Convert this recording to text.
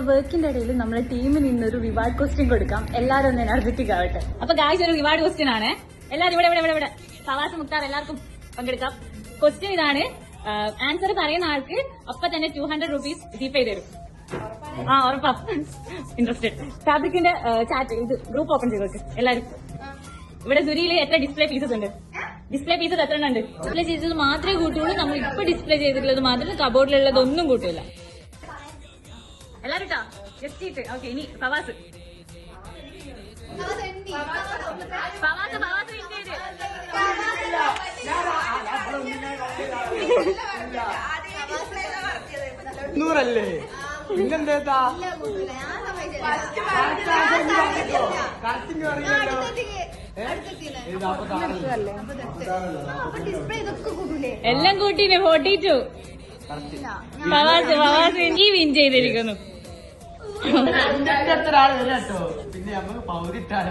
വർക്കിന്റെ ഇടയിൽ നമ്മുടെ ടീമിന് ഇന്നൊരു റിവാർഡ് ക്വസ്റ്റ്യൻ കൊടുക്കാം. എല്ലാരും ഒന്ന് എനർജറ്റിക് ആവട്ടെ. അപ്പൊ ഗായ്സ് ഒരു റിവാർഡ് ക്വസ്റ്റ്യൻ ആണ്. എല്ലാരും ഇവിടെ ഇവിടെ ഇവിടെ ഇവിടെ ഫവാസ് മുക്താർ എല്ലാവർക്കും പങ്കെടുക്കാം. ക്വസ്റ്റ്യൻ ഇതാണ്. ആൻസർ പറയുന്ന ആൾക്ക് അപ്പൊ തന്നെ 200 rupees ജീപേ തരും. ഉറപ്പാ? ഇൻട്രസ്റ്റഡ്. ഫാബ്രിക്കിന്റെ ചാറ്റ് ഇത് ഗ്രൂപ്പ് ഓപ്പൺ ചെയ്ത് വെക്ക് എല്ലാരും. ഇവിടെ സുരിയിൽ എത്ര ഡിസ്പ്ലേ പീസസ് ഉണ്ട്? ഡിസ്പ്ലേ പീസസ് എത്ര ഉണ്ട്? ഡിസ്പ്ലേ ചെയ്തത് മാത്രമേ കൂട്ടുള്ളൂ. നമ്മൾ ഇപ്പൊ ഡിസ്പ്ലേ ചെയ്തിട്ടുള്ളത് മാത്രം, കബോർഡിലുള്ളതൊന്നും കൂട്ടില്ല. എല്ലാരും കേട്ടോ ജസ്റ്റ് ഓക്കെ. ഇനി ഫവാസ് നൂറല്ലേ പിന്നെന്താ എല്ലാം കൂട്ടിനെ 42. ഫവാസ് ഈ വിൻ ചെയ്തിരിക്കുന്നു. എത്ര ആള് വരാട്ടോ. പിന്നെ നമുക്ക് പൗരിട്ടാണ്